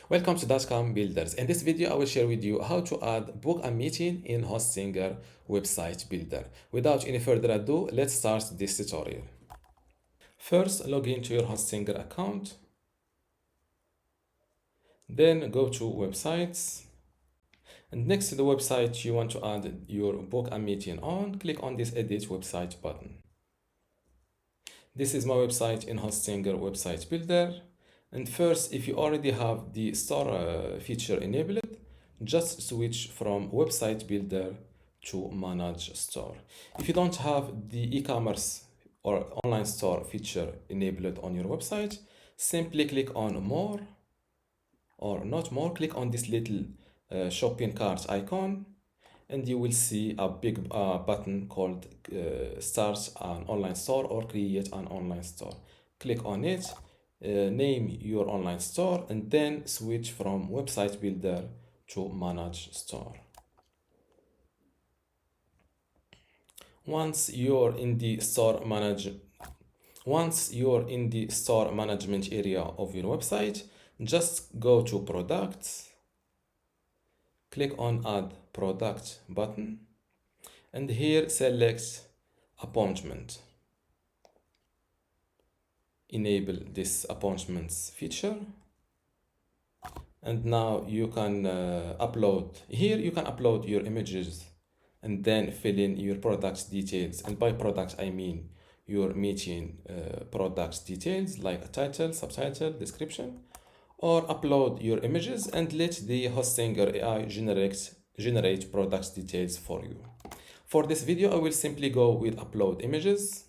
Welcome to dotcom builders. In this video, I will share with you how to add book a meeting in Hostinger website builder. Without any further ado, let's start this tutorial. First, log into your Hostinger account. Then go to websites. And next to the website you want to add your book a meeting on, click on this edit website button. This is my website in Hostinger website builder. And first, if you already have the store feature enabled, just switch from website builder to manage store. If you don't have the e-commerce or online store feature enabled on your website, simply click on more or not more, click on this little shopping cart icon, and you will see a big button called start an online store or create an online store. Click on it, name your online store, and then switch from website builder to manage store. Once you're in the store management area of your website, just go to products, click on add product button, and here select appointment. Enable this appointments feature, and now you can upload. Here you can upload your images and then fill in your product details, and by product I mean your meeting product details like a title, subtitle, description, or upload your images and let the Hostinger AI generate product details for you. For this video I will simply go with upload images.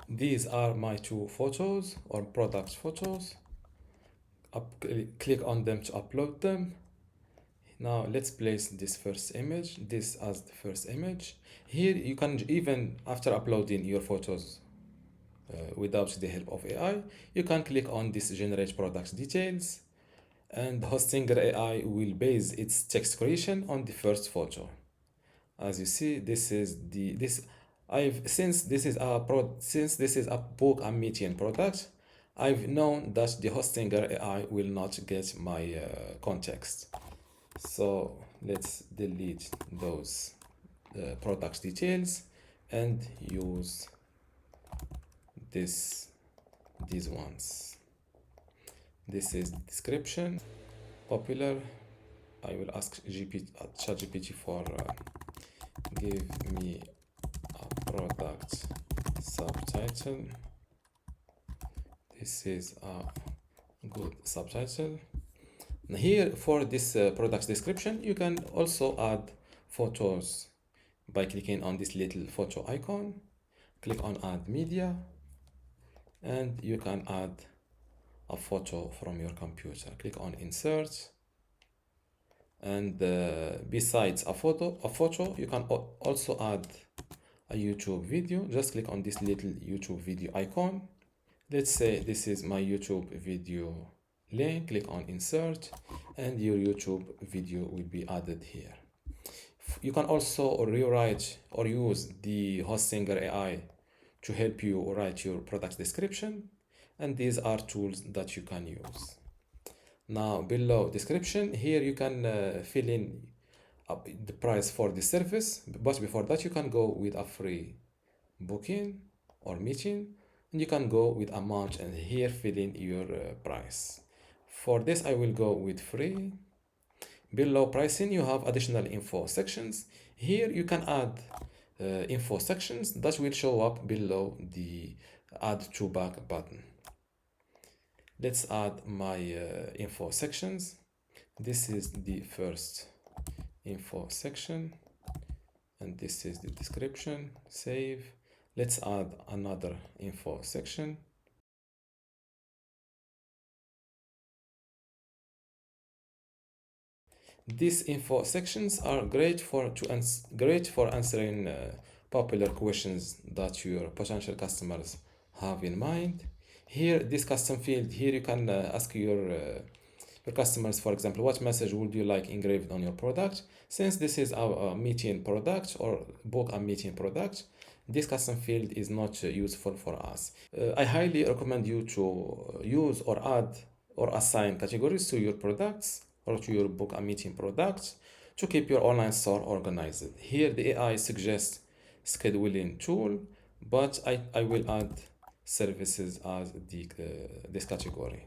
These are my two photos or product photos. Click on them to upload them. Now let's place this first image, this as the first image. Here you can, even after uploading your photos without the help of AI, you can click on this generate product details, and Hostinger AI will base its text creation on the first photo. As you see, since this is a book and meeting product, I've known that the Hostinger AI will not get my context. So let's delete those product details and use these ones. This is description, popular. I will ask ChatGPT for give me a product subtitle. This is a good subtitle. Here for this product description, you can also add photos by clicking on this little photo icon. Click on add media, and you can add a photo from your computer. Click on insert, and besides a photo, you can also add a YouTube video. Just click on this little YouTube video icon. Let's say this is my YouTube video link. Click on insert, and your YouTube video will be added here. You can also rewrite or use the Hostinger AI to help you write your product description, and these are tools that you can use. Now below description, here you can fill in the price for the service, but before that you can go with a free booking or meeting, and you can go with amount, and here fill in your price. For this I will go with free. Below pricing you have additional info sections. Here you can add info sections that will show up below the add to back button. Let's add my info sections. This is the first info section, and this is the description. Save. Let's add another info section. These info sections are great for answering popular questions that your potential customers have in mind. Here, this custom field, here you can ask your customers, for example, what message would you like engraved on your product? Since this is a meeting product or book and meeting product, this custom field is not useful for us. I highly recommend you to use or add or assign categories to your products or to your book and meeting products to keep your online store organized. Here the AI suggests scheduling tool, but I will add services as this category.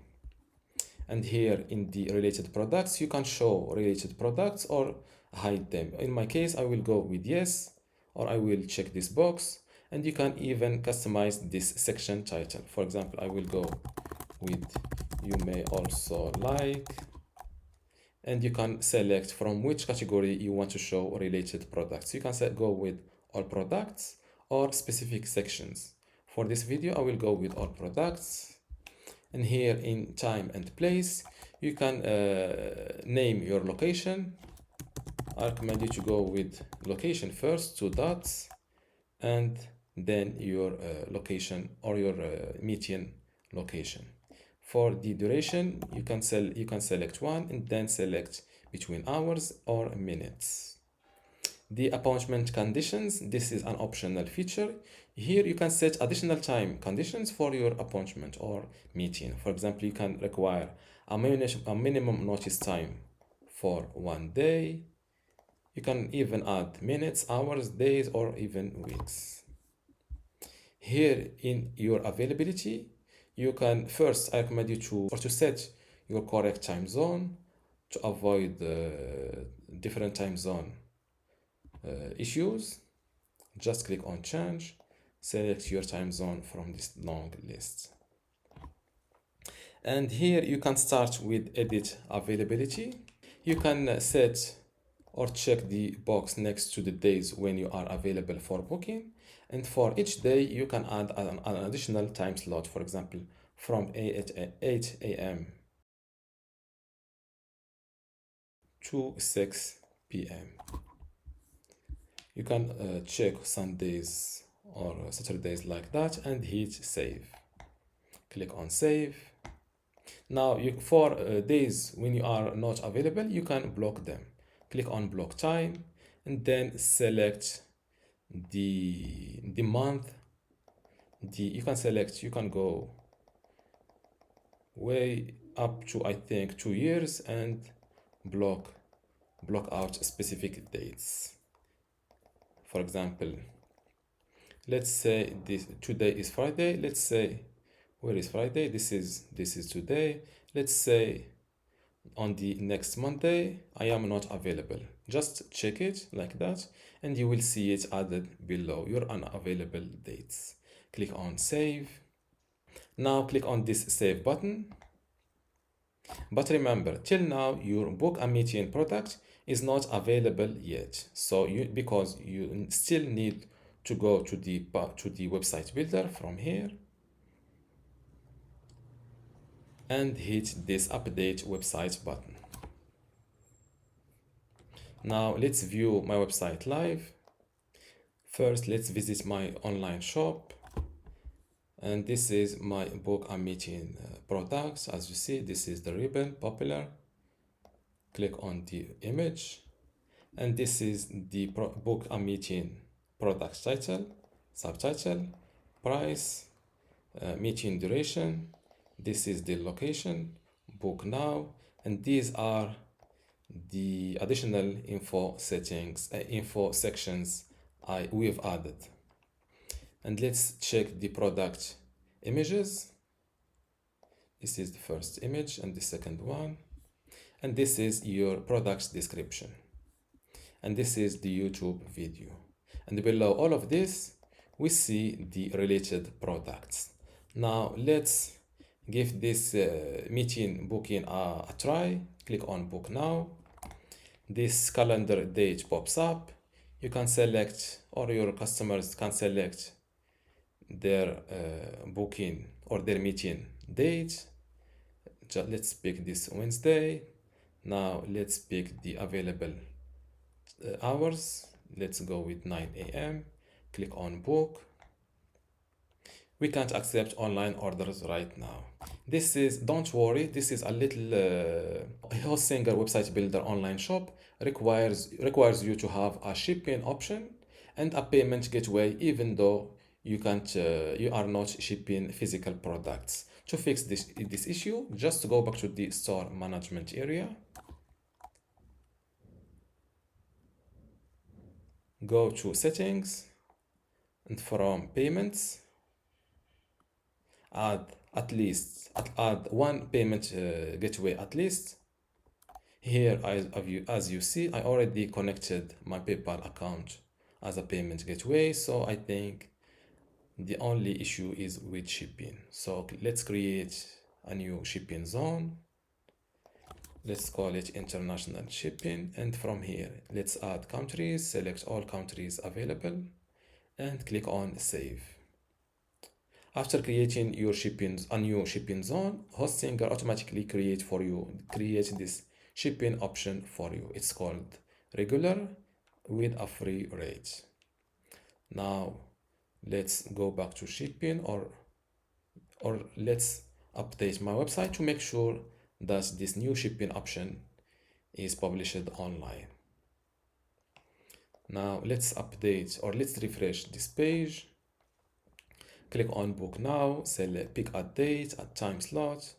And here in the related products, you can show related products or hide them. In my case, I will go with yes, or I will check this box, and you can even customize this section title. For example, I will go with you may also like, and you can select from which category you want to show related products. You can go with all products or specific sections. For this video, I will go with all products. And here in time and place, you can name your location. I recommend you to go with location first, 2 dots, and then your location or your median location. For the duration, you can select one and then select between hours or minutes. The appointment conditions, this is an optional feature. Here you can set additional time conditions for your appointment or meeting. For example, you can require a minimum notice time for 1 day. You can even add minutes, hours, days, or even weeks. Here in your availability, you can first, I recommend you to set your correct time zone to avoid different time zone issues. Just click on change, select your time zone from this long list. And here you can start with edit availability. You can set or check the box next to the days when you are available for booking. And for each day, you can add an additional time slot, for example, from 8 a.m. to 6 p.m. You can check Sundays or Saturdays like that and hit save. Click on save. Now for days when you are not available, you can block them. Click on block time and then select the month. You can go way up to I think 2 years and block out specific dates. For example, let's say today is Friday. Let's say, where is Friday? This is today. Let's say on the next Monday I am not available. Just check it like that and you will see it added below your unavailable dates. Click on save. Now click on this save button. But remember, till now your book and meeting product is not available yet. So because you still need to go to the website builder from here and hit this update website button. Now let's view my website live. First, let's visit my online shop. And this is my book and meeting products. As you see, this is the ribbon, popular. Click on the image. And this is the book and meeting product title, subtitle, price, meeting duration. This is the location, book now, and these are the additional info settings, info sections we've added. And let's check the product images. This is the first image and the second one. And this is your product's description. And this is the YouTube video. And below all of this, we see the related products. Now let's give this meeting booking a try. Click on book now. This calendar date pops up. You can select, or your customers can select their booking or their meeting date. Let's pick this Wednesday. Now let's pick the available hours. Let's go with 9 a.m. Click on book. We can't accept online orders right now. Don't worry, this is a little Hosting website builder online shop requires you to have a shipping option and a payment gateway, even though you are not shipping physical products. To fix this issue, just go back to the store management area, go to settings, and from payments, add one payment gateway at least. Here, as you see, I already connected my PayPal account as a payment gateway, so I think the only issue is with shipping. So let's create a new shipping zone. Let's call it international shipping, and from here let's add countries, select all countries available, and click on save. After creating a new shipping zone, Hostinger automatically create this shipping option for you. It's called regular with a free rate. Now let's go back to shipping, or let's update my website to make sure that this new shipping option is published online. Now let's update, or let's refresh this page. Click on book now, select pick a date, a time slot.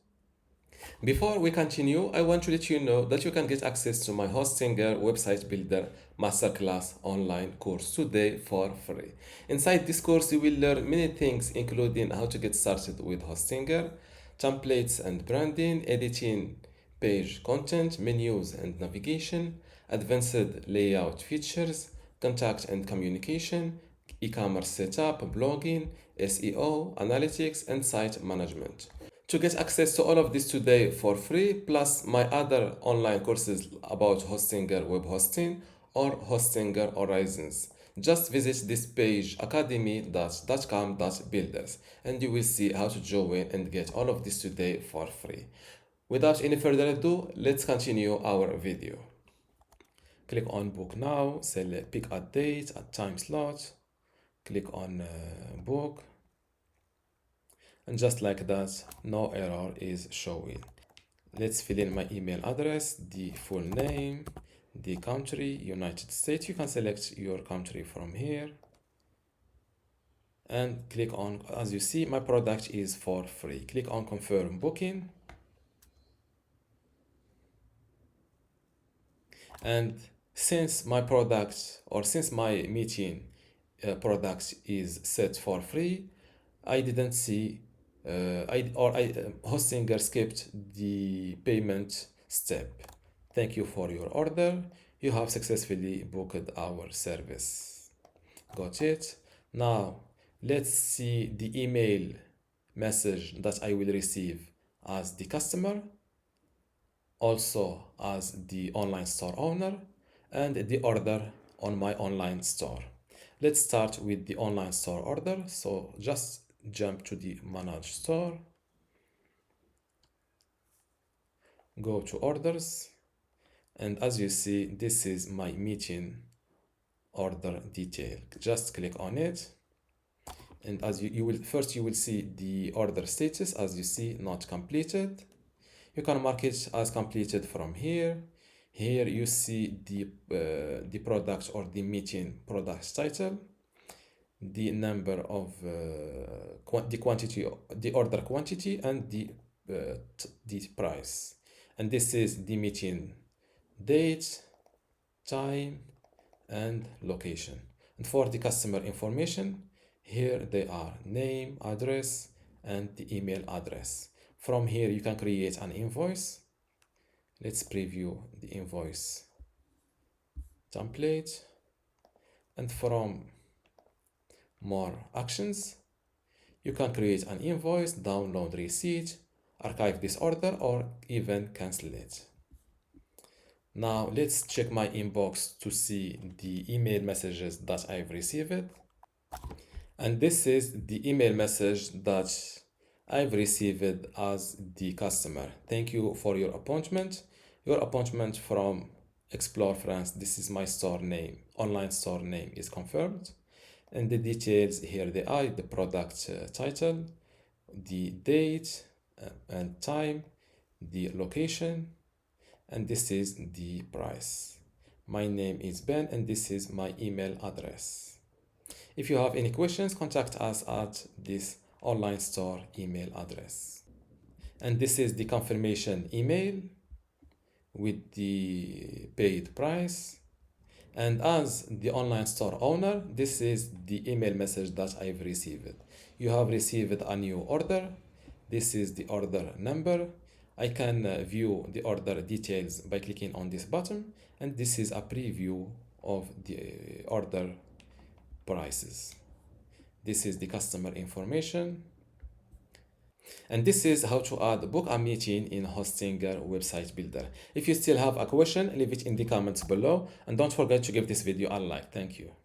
Before we continue, I want to let you know that you can get access to my Hostinger website builder masterclass online course today for free. Inside this course, you will learn many things, including how to get started with Hostinger, templates and branding, editing page content, menus and navigation, advanced layout features, contact and communication, e-commerce setup, blogging, SEO, analytics, and site management. To get access to all of this today for free, plus my other online courses about Hostinger web hosting or Hostinger Horizons, just visit this page academy.dotcom.builders and you will see how to join and get all of this today for free. Without any further ado, let's continue our video. Click on book now, select pick a date, a time slot, click on book, and just like that, no error is showing. Let's fill in my email address, the full name, the country, United States. You can select your country from here and click on, as you see, my product is for free. Click on confirm booking. And since my product, or since my meeting product is set for free, I didn't see Hostinger skipped the payment step. Thank you for your order. You have successfully booked our service. Got it? Now let's see the email message that I will receive as the customer, also as the online store owner, and the order on my online store. Let's start with the online store order. So just jump to the manage store, go to orders, and as you see, this is my meeting order detail. Just click on it, and as you will see the order status. As you see, not completed. You can mark it as completed from here. Here you see the product or the meeting product title, the number of the quantity, the order quantity, and the price. And this is the meeting date, time, and location. And for the customer information, here they are: name, address, and the email address. From here you can create an invoice. Let's preview the invoice template, and from more actions, you can create an invoice, download receipt, archive this order, or even cancel it. Now let's check my inbox to see the email messages that I've received. And this is the email message that I've received as the customer. Thank you for your appointment. Your appointment from Explore France. This is my store name. Online store name is confirmed. And the details, here they are: the product title, the date and time, the location, and this is the price. My name is Ben, and this is my email address. If you have any questions, contact us at this online store email address. And this is the confirmation email with the paid price. And as the online store owner, this is the email message that I've received. You have received a new order. This is the order number. I can view the order details by clicking on this button, and this is a preview of the order prices. This is the customer information. And this is how to add book a meeting in Hostinger website builder. If you still have a question, leave it in the comments below, and don't forget to give this video a like. Thank you.